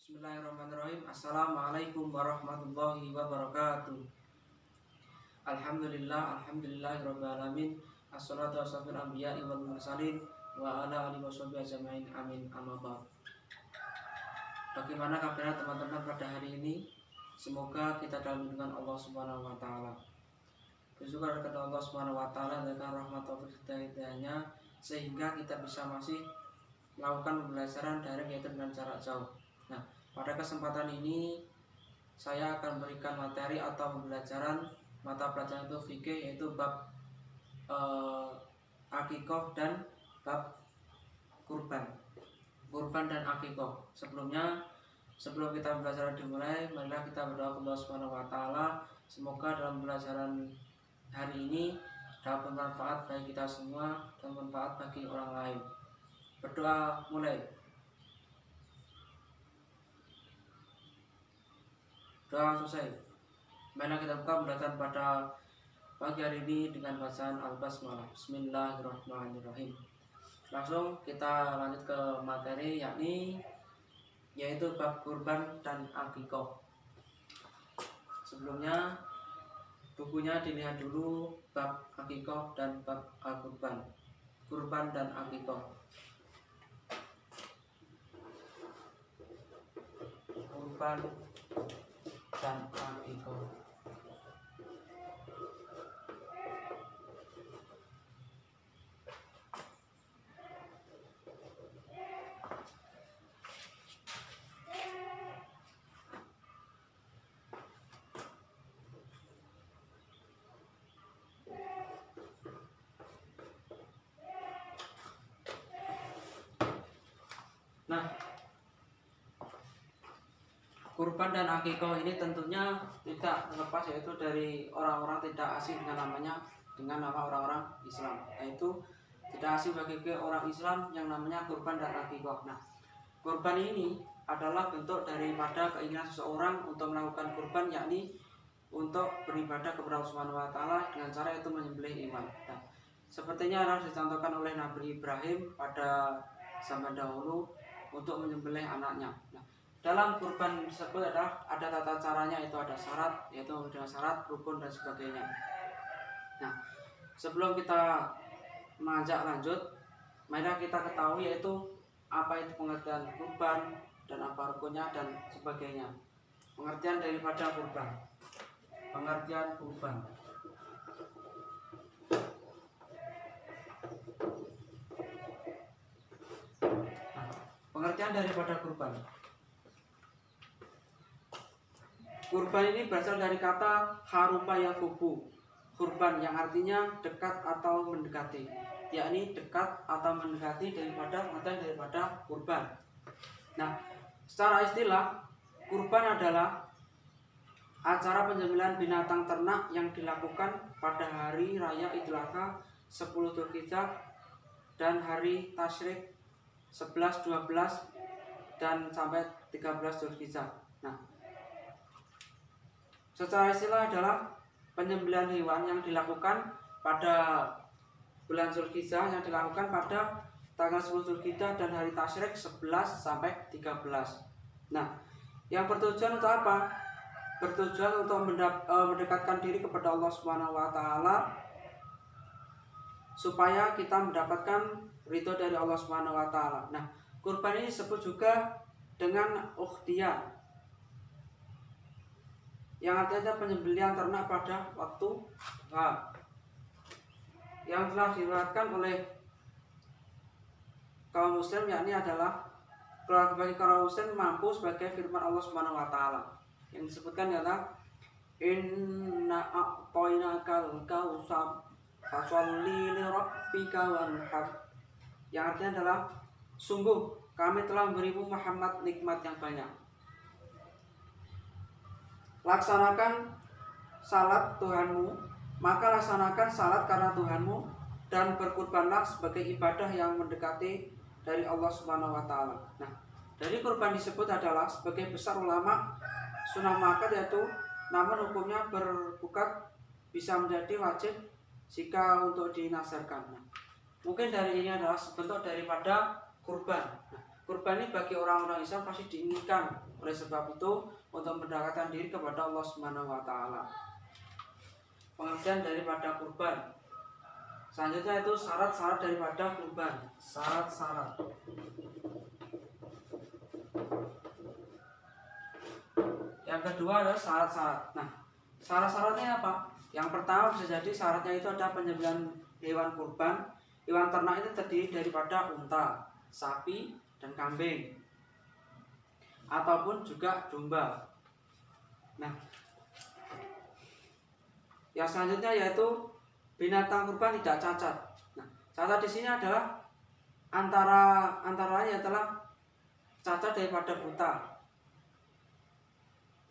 Bismillahirrahmanirrahim. Assalamualaikum warahmatullahi wabarakatuh. Alhamdulillahirabbil alamin. Assalatu wassalamu ala anbiya'i wal mursalin wa ala alihi washabihi ajmain. Amin. Amma ba'd. Bagaimana kabarnya teman-teman pada hari ini? Semoga kita dalam lindungan Allah Subhanahu wa taala. Bersyukur kepada Allah Subhanahu wa taala dengan rahmat taufik hidayahnya sehingga kita bisa masih melakukan pembelajaran daring yaitu dengan jarak jauh. Nah, pada kesempatan ini saya akan memberikan materi atau pembelajaran mata pelajaran itu fikih, yaitu bab akikoh dan bab kurban dan akikoh. Sebelum kita pembelajaran dimulai, marilah kita berdoa kepada Allah Subhanahu wa taala. Semoga dalam pembelajaran hari ini dapat bermanfaat bagi kita semua dan bermanfaat bagi orang lain. Berdoa mulai. Doa selesai. Mana kita buka pembelajaran pada pagi hari ini dengan bacaan Al-Basmalah. Bismillahirrahmanirrahim. Langsung kita lanjut ke materi yaitu bab kurban dan akikoh. Sebelumnya bukunya dilihat dulu, bab akikoh dan bab kurban dan akikoh. Kurban dan akikoh. Nah, kurban dan akikoh ini tentunya tidak terlepas yaitu dari orang-orang tidak asing dengan nama orang-orang Islam, yaitu tidak asing bagi orang Islam yang namanya kurban dan akikoh. Nah, kurban ini adalah bentuk daripada keinginan seseorang untuk melakukan kurban, yakni untuk beribadah kepada Allah Subhanahu wa taala dengan cara itu menyembelih hewan. Nah, sepertinya harus dicontohkan oleh Nabi Ibrahim pada zaman dahulu untuk menyembelih anaknya. Nah, dalam kurban tersebut ada tata caranya, itu ada syarat, yaitu dengan syarat, rukun dan sebagainya. Nah, sebelum kita mengajak lanjut, mari kita ketahui yaitu apa itu pengertian kurban dan apa rukunnya dan sebagainya. Pengertian daripada kurban. Pengertian kurban. Pengertian daripada kurban. Kurban ini berasal dari kata harupa yakubu, kurban yang artinya dekat atau mendekati, yakni dekat atau mendekati daripada kurban. Nah, secara istilah, kurban adalah acara penyembelihan binatang ternak yang dilakukan pada hari raya Idul Adha 10 Dzulhijjah dan hari Tasyrik 11, 12 dan sampai 13 Dzulhijjah. Nah, secara istilah adalah penyembelihan hewan yang dilakukan pada bulan Dzulhijjah, yang dilakukan pada tanggal 10 Dzulhijjah dan hari Tasyrik 11 sampai 13. Nah, yang bertujuan untuk apa? Bertujuan untuk mendekatkan diri kepada Allah Subhanahu wa taala supaya kita mendapatkan ridho dari Allah Subhanahu wa taala. Nah, kurban ini disebut juga dengan ukhdiyah, yang artinya penyembelihan ternak pada waktu yang telah diriwayatkan oleh kaum muslim, yakni adalah bagi kaum muslim mampu sebagai firman Allah Subhanahu wa taala yang disebutkan adalah inna a'tainakal kautsar fasholli lirabbika wanhar, yang artinya adalah sungguh kami telah memberimu Muhammad nikmat yang banyak, laksanakan salat Tuhanmu, maka laksanakan salat karena Tuhanmu dan berkurbanlah sebagai ibadah yang mendekati dari Allah Subhanahu wa taala. Nah, dari kurban disebut adalah sebagai besar ulama sunnah muakkad, yaitu namun hukumnya berbukat bisa menjadi wajib jika untuk dinasarkan. Nah, mungkin dari ini adalah bentuk daripada kurban. Nah, kurban ini bagi orang-orang Islam pasti diinginkan. Oleh sebab itu untuk mendekatkan diri kepada Allah Subhanahu wa taala. Pengertian daripada kurban. Selanjutnya itu syarat-syarat daripada kurban. Syarat-syarat. Yang kedua adalah syarat-syarat. Nah, syarat-syaratnya apa? Yang pertama bisa jadi syaratnya itu ada penyembelihan hewan kurban. Hewan ternak itu terdiri daripada unta, sapi, dan kambing, ataupun juga domba. Nah, yang selanjutnya yaitu binatang kurban tidak cacat. Nah, cacat di sini adalah antara lain adalah cacat daripada buta,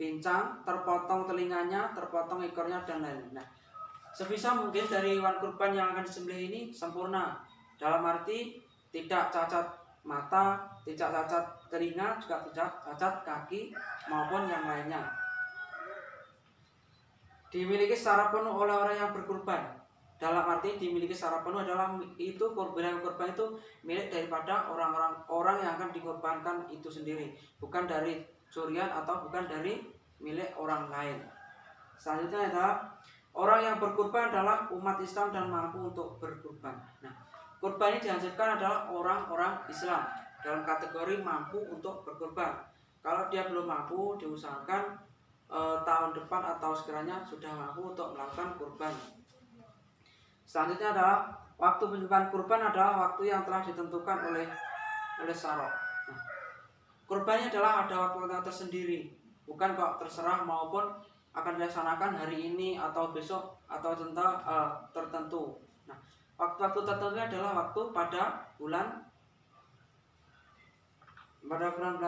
pincang, terpotong telinganya, terpotong ekornya, dan lain-lain. Nah, sebisa mungkin dari hewan kurban yang akan disembelih ini sempurna, dalam arti tidak cacat mata, tidak cacat telinga, juga tidak cacat kaki maupun yang lainnya. Dimiliki secara penuh oleh orang yang berkurban. Dalam arti dimiliki secara penuh adalah itu kurban itu milik daripada orang yang akan dikorbankan itu sendiri, bukan dari curian atau bukan dari milik orang lain. Selanjutnya adalah orang yang berkurban adalah umat Islam dan mampu untuk berkurban. Nah, kurban ini dihasilkan adalah orang-orang Islam dalam kategori mampu untuk berkurban. Kalau dia belum mampu, diusahakan tahun depan atau sekiranya sudah mampu untuk melakukan kurban. Selanjutnya adalah waktu penyembelihan kurban adalah waktu yang telah ditentukan oleh syarah. Nah, kurban ini adalah ada waktu tersendiri, bukan kok terserah maupun akan dilaksanakan hari ini atau besok atau tertentu. Nah, waktu-waktu tertentu adalah waktu pada bulan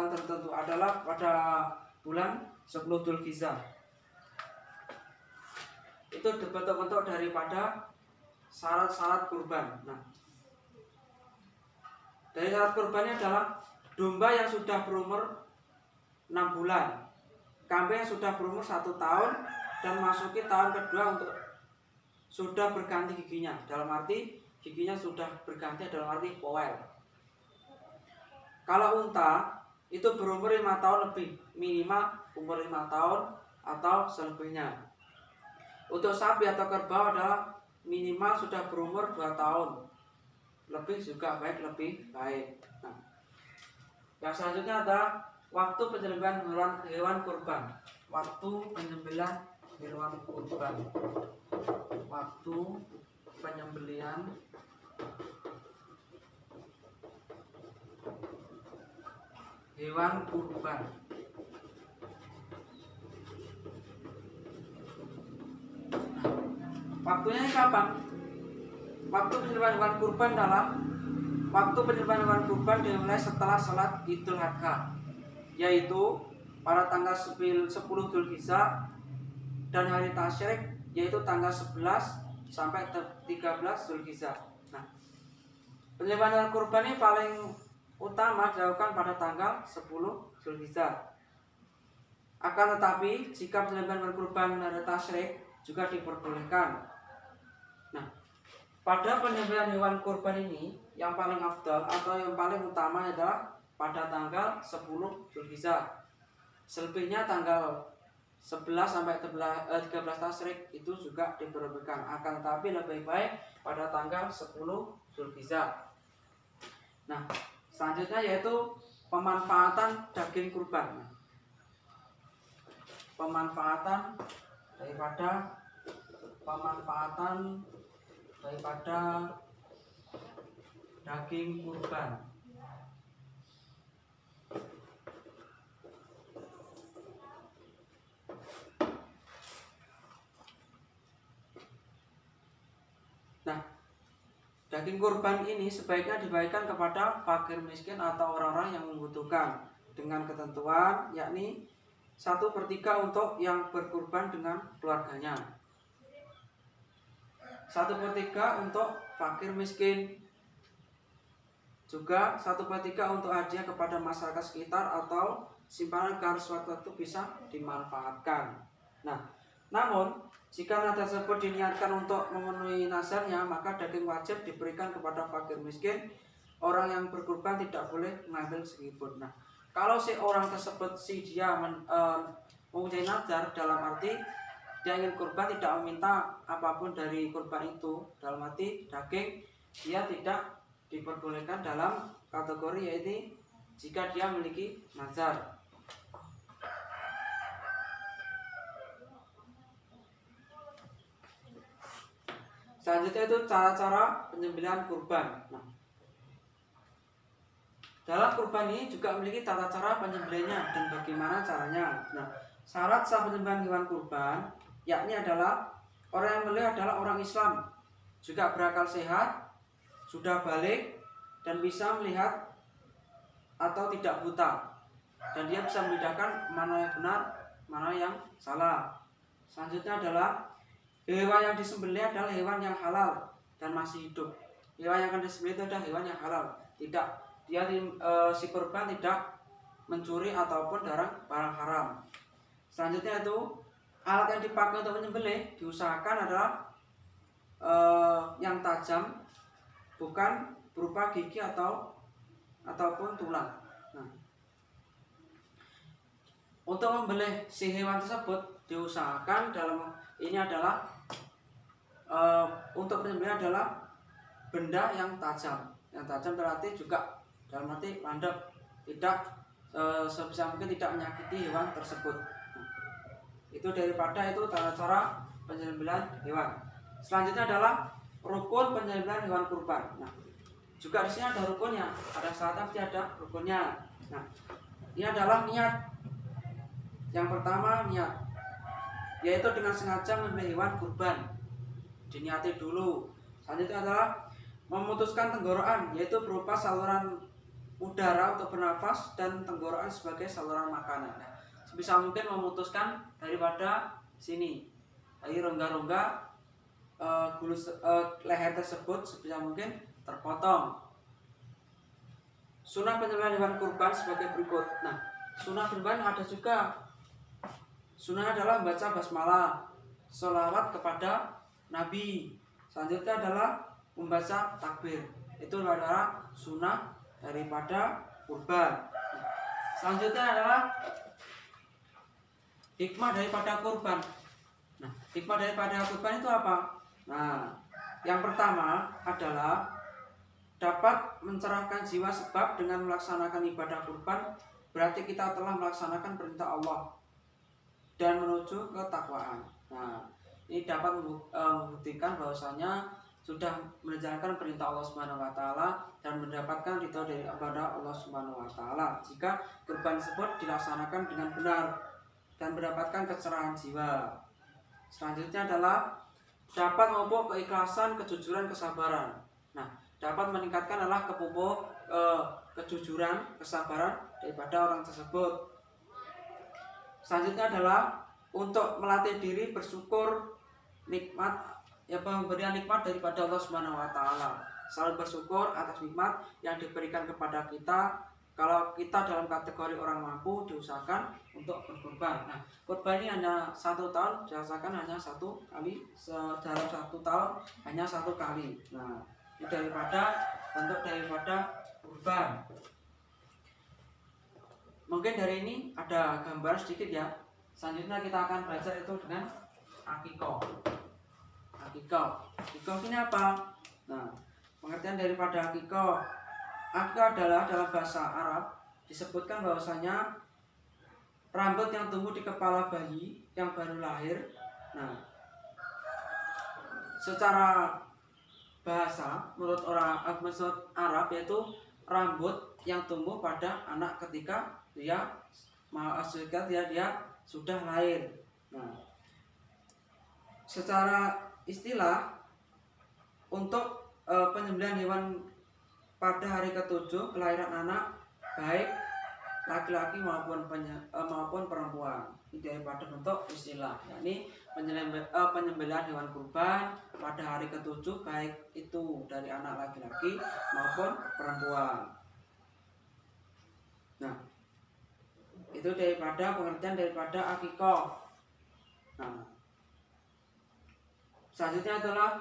tertentu adalah pada bulan 10 Dzulhijjah. Itu bentuk-bentuk daripada syarat-syarat kurban. Nah, dari syarat kurbannya adalah domba yang sudah berumur 6 bulan, kambing yang sudah berumur 1 tahun, dan masuki tahun kedua untuk sudah berganti giginya. Dalam arti giginya sudah berganti dalam arti poel. Kalau unta itu berumur 5 tahun lebih, minimal umur 5 tahun atau selebihnya. Untuk sapi atau kerbau adalah minimal sudah berumur 2 tahun, lebih juga baik, lebih baik. Nah, yang selanjutnya adalah waktu penyembelihan hewan kurban. Waktu penyembelihan hewan kurban. Waktu penyembelihan hewan kurban. Waktunya kapan? Waktu penyembelihan hewan kurban adalah waktu penyembelihan hewan kurban dimulai setelah salat Idul Adha, yaitu pada tanggal 10 Dzulhijjah, dan hari tasyrik yaitu tanggal 11 sampai 13 Dzulhijjah. Nah, penyembelihan hewan kurban ini paling utama dilakukan pada tanggal 10 Dzulhijjah. Akan tetapi jika penyembelihan hewan kurban hari tasyrik juga diperbolehkan. Nah, pada penyembelihan hewan kurban ini yang paling afdal atau yang paling utama adalah pada tanggal 10 Dzulhijjah. Selebihnya tanggal 11 sampai 13 tasyrik itu juga diperbolehkan. Akan tetapi lebih baik pada tanggal 10 Dzulhijjah. Nah, selanjutnya yaitu pemanfaatan daging kurban. Pemanfaatan daripada daging kurban. Nah, daging kurban ini sebaiknya dibagikan kepada fakir miskin atau orang-orang yang membutuhkan dengan ketentuan yakni 1/3 untuk yang berkurban dengan keluarganya, 1/3 untuk fakir miskin, juga 1/3 untuk hadiah kepada masyarakat sekitar atau simpanan agar suatu bisa dimanfaatkan. Nah, namun jika nazar tersebut diniatkan untuk memenuhi nazarnya, maka daging wajib diberikan kepada fakir miskin orang yang berkurban tidak boleh mengambil sedikitpun. Nah, kalau si orang tersebut dia mempunyai nazar, dalam arti dia ingin kurban tidak meminta apapun dari kurban itu, dalam arti daging, dia tidak diperbolehkan dalam kategori yaitu jika dia memiliki nazar. Selanjutnya itu cara-cara penyembelihan kurban. Nah, dalam kurban ini juga memiliki tata cara penyembelihannya dan bagaimana caranya. Nah, syarat sah penyembelihan hewan kurban yakni adalah orang yang menyembelih adalah orang Islam, juga berakal sehat, sudah balik dan bisa melihat atau tidak buta, dan dia bisa membedakan mana yang benar, mana yang salah. Selanjutnya adalah hewan yang disembelih adalah hewan yang halal dan masih hidup. Hewan yang akan disembelih itu adalah hewan yang halal, tidak si korban tidak mencuri ataupun barang haram. Selanjutnya itu alat yang dipakai untuk menyembelih diusahakan adalah yang tajam, bukan berupa gigi ataupun tulang. Nah, untuk membelih si hewan tersebut diusahakan dalam ini adalah untuk penyembelihan adalah benda yang tajam. Yang tajam berarti juga dalam arti landep, tidak sebisa mungkin tidak menyakiti hewan tersebut. Itu daripada itu cara penyembelihan hewan. Selanjutnya adalah rukun penyembelihan hewan kurban. Nah, juga di sini ada rukunnya, ada syarat tapi ada rukunnya. Nah, ini adalah niat. Yang pertama niat, yaitu dengan sengaja menyembelih hewan kurban, diniati dulu. Selanjutnya adalah memutuskan tenggorokan, yaitu berupa saluran udara untuk bernafas dan tenggorokan sebagai saluran makanan. Nah, sebisa mungkin memutuskan daripada sini, dari rongga-rongga leher tersebut sebisa mungkin terpotong. Sunnah penyembelihan hewan kurban sebagai berikut. Nah, sunnah kurban ada juga. Sunnah adalah membaca basmalah, sholawat kepada Nabi. Selanjutnya adalah membaca takbir. Itu adalah sunnah daripada kurban. Selanjutnya adalah hikmah daripada kurban. Nah, hikmah daripada kurban itu apa? Nah, yang pertama adalah dapat mencerahkan jiwa, sebab dengan melaksanakan ibadah kurban berarti kita telah melaksanakan perintah Allah dan menuju ketakwaan. Nah, ini dapat membuktikan bahwasanya sudah menjalankan perintah Allah Subhanahu wa taala dan mendapatkan ridho dari ibadah Allah Subhanahu wa taala jika kurban tersebut dilaksanakan dengan benar dan mendapatkan kecerahan jiwa. Selanjutnya adalah dapat memupuk keikhlasan, kejujuran, kesabaran. Nah, dapat meningkatkan adalah kepupuk kejujuran, kesabaran daripada orang tersebut. Selanjutnya adalah untuk melatih diri bersyukur nikmat, ya, pemberian nikmat daripada Allah Subhanahu wa taala. Selalu bersyukur atas nikmat yang diberikan kepada kita. Kalau kita dalam kategori orang mampu, diusahakan untuk berkurban. Nah, kurban ini hanya 1 tahun, diusahakan hanya 1 kali, dalam 1 tahun hanya 1 kali. Nah, ini bentuk daripada kurban. Mungkin dari ini ada gambaran sedikit ya. Selanjutnya kita akan belajar itu dengan akikoh. Akikoh ini apa? Nah, pengertian daripada akikoh. Akikoh adalah dalam bahasa Arab disebutkan bahwasanya rambut yang tumbuh di kepala bayi yang baru lahir. Nah, secara bahasa menurut Arab yaitu rambut yang tumbuh pada anak ketika dia sudah lahir. Nah, secara istilah untuk penyembelihan hewan pada hari ke-7 kelahiran anak, baik laki-laki maupun perempuan, ini daripada bentuk istilah, yakni penyembelihan hewan kurban pada hari ke-7 baik itu dari anak laki-laki maupun perempuan. Nah, itu daripada pengertian daripada akikoh. Nah, selanjutnya adalah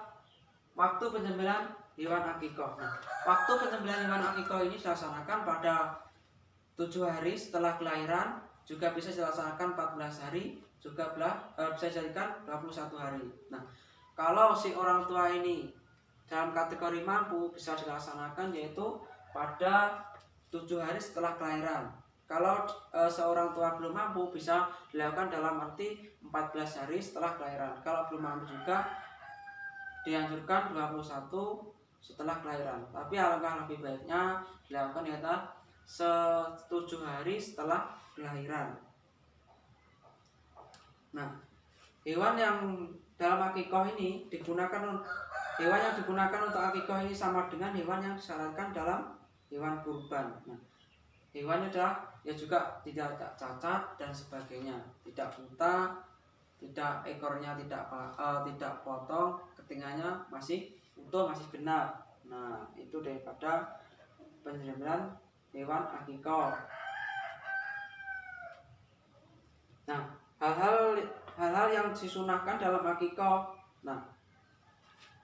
waktu penyembelihan hewan akikoh. Nah, waktu penyembelihan hewan akikoh ini dilaksanakan pada 7 hari setelah kelahiran, juga bisa dilaksanakan 14 hari, juga bisa dijadikan 21 hari. Nah, kalau si orang tua ini dalam kategori mampu, bisa dilaksanakan yaitu pada 7 hari setelah kelahiran. Kalau seorang tua belum mampu, bisa dilakukan dalam arti 14 hari setelah kelahiran. Kalau belum mampu juga dianjurkan 21 setelah kelahiran. Tapi alangkah lebih baiknya dilakukan yaitu 7 hari setelah kelahiran. Nah, hewan yang dalam akikoh ini hewan yang digunakan untuk akikoh ini sama dengan hewan yang disyaratkan dalam hewan kurban. Nah, hewannya adalah ya juga tidak cacat dan sebagainya, tidak buta, tidak ekornya tidak potong, ketinganya masih utuh, masih genap. Nah, itu daripada penyembelihan hewan akikoh. Nah, hal-hal yang disunahkan dalam akikoh. Nah,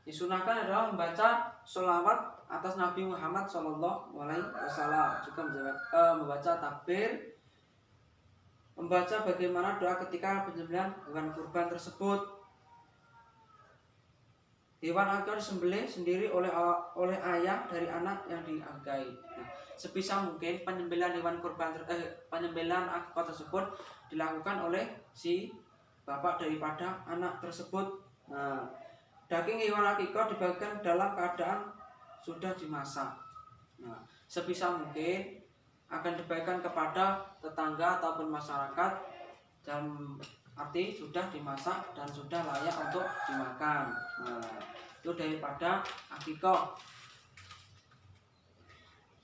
disunahkan adalah membaca sholawat atas Nabi Muhammad SAW, juga membaca takbir, membaca bagaimana doa ketika penyembelihan hewan kurban tersebut. Hewan akikoh disembelih sendiri oleh ayah dari anak yang diangkai. Nah, sebisa mungkin penyembelihan hewan kurban penyembelihan akikoh tersebut dilakukan oleh si bapak daripada anak tersebut. Nah, daging hewan akikoh dibagikan dalam keadaan sudah dimasak. Nah, sebisa mungkin akan dibagikan kepada tetangga ataupun masyarakat dalam arti sudah dimasak dan sudah layak untuk dimakan. Nah, itu daripada akikoh.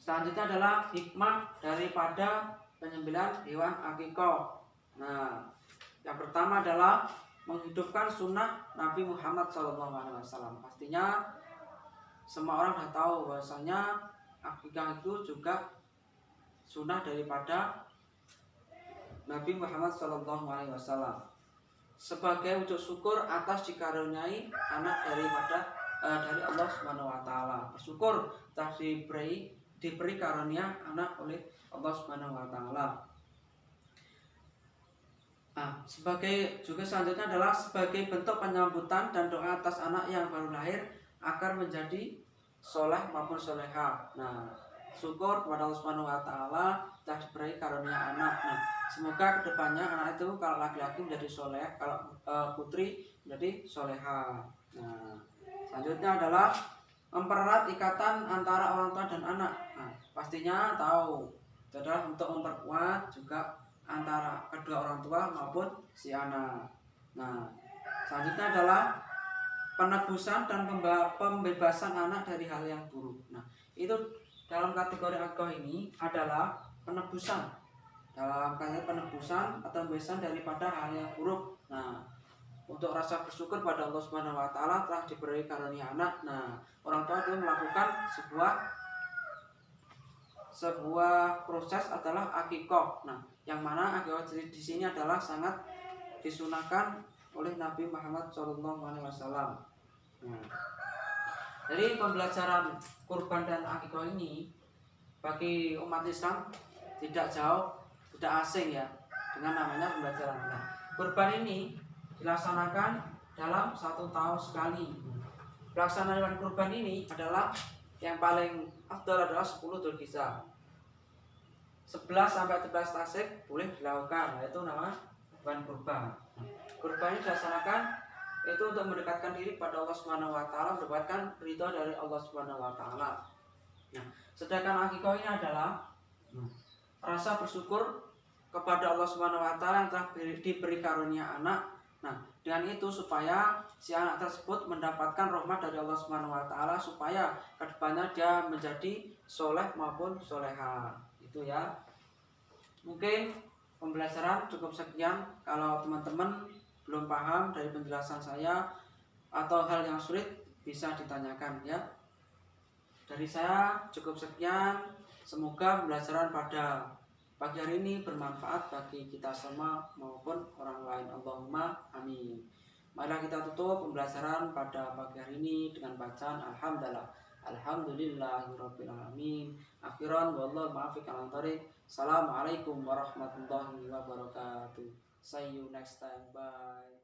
Selanjutnya adalah hikmah daripada penyembelihan hewan akikoh. Nah, yang pertama adalah menghidupkan sunnah Nabi Muhammad SAW. Pastinya semua orang sudah tahu bahwasanya akikah itu juga sunnah daripada Nabi Muhammad SAW. Sebagai wujud syukur atas dikaruniai anak dari Allah Subhanahu Wa Taala. Bersyukur telah diberi karunia anak oleh Allah Subhanahu Wa Taala. Nah, selanjutnya adalah sebagai bentuk penyambutan dan doa atas anak yang baru lahir agar menjadi soleh maupun soleha. Nah, syukur kepada Allah Subhanahu Wa Taala telah diberi karunia anak. Nah, semoga kedepannya anak itu kalau laki-laki menjadi soleh, kalau putri menjadi soleha. Nah, selanjutnya adalah mempererat ikatan antara orang tua dan anak. Nah, pastinya tahu itu adalah untuk memperkuat juga antara kedua orang tua maupun si anak. Nah, selanjutnya adalah penebusan dan pembebasan anak dari hal yang buruk. Nah, itu dalam kategori akikoh ini adalah penebusan. Dalam kategori penebusan atau pembebasan daripada hal yang buruk. Nah, untuk rasa bersyukur pada Allah Subhanahu Wa Taala telah diberi karunia anak. Nah, orang tua itu melakukan sebuah proses adalah akikoh. Nah, yang mana akikoh di sini adalah sangat disunahkan oleh Nabi Muhammad SAW. Nah, jadi pembelajaran kurban dan akikoh ini bagi umat Islam tidak jauh, tidak asing ya dengan namanya pembelajaran. Nah, kurban ini dilaksanakan dalam 1 tahun sekali. Pelaksanaan kurban ini adalah yang paling afdal adalah 10 Dzulhijjah. 11 sampai 13 Tasik boleh dilakukan, yaitu nama hewan kurban. Kurban ini dilaksanakan itu untuk mendekatkan diri pada Allah Subhanahu Wa Taala, mendapatkan ridho dari Allah Subhanahu Wa Taala. Nah, sedangkan akikoh ini adalah rasa bersyukur kepada Allah Subhanahu Wa Taala yang telah diberi karunia anak. Nah, dengan itu supaya si anak tersebut mendapatkan rahmat dari Allah Subhanahu Wa Taala, supaya kedepannya dia menjadi soleh maupun soleha. Itu ya. Mungkin pembelajaran cukup sekian. Kalau teman-teman belum paham dari penjelasan saya atau hal yang sulit, bisa ditanyakan ya. Dari saya cukup sekian. Semoga pembelajaran pada pagi hari ini bermanfaat bagi kita semua maupun orang lain. Allahumma amin. Marilah kita tutup pembelajaran pada pagi hari ini dengan bacaan Alhamdulillah. Alhamdulillahirabbil alamin. Akhiran wallahu muwaffiq ala thoriq. Assalamualaikum warahmatullahi wabarakatuh. See you next time. Bye.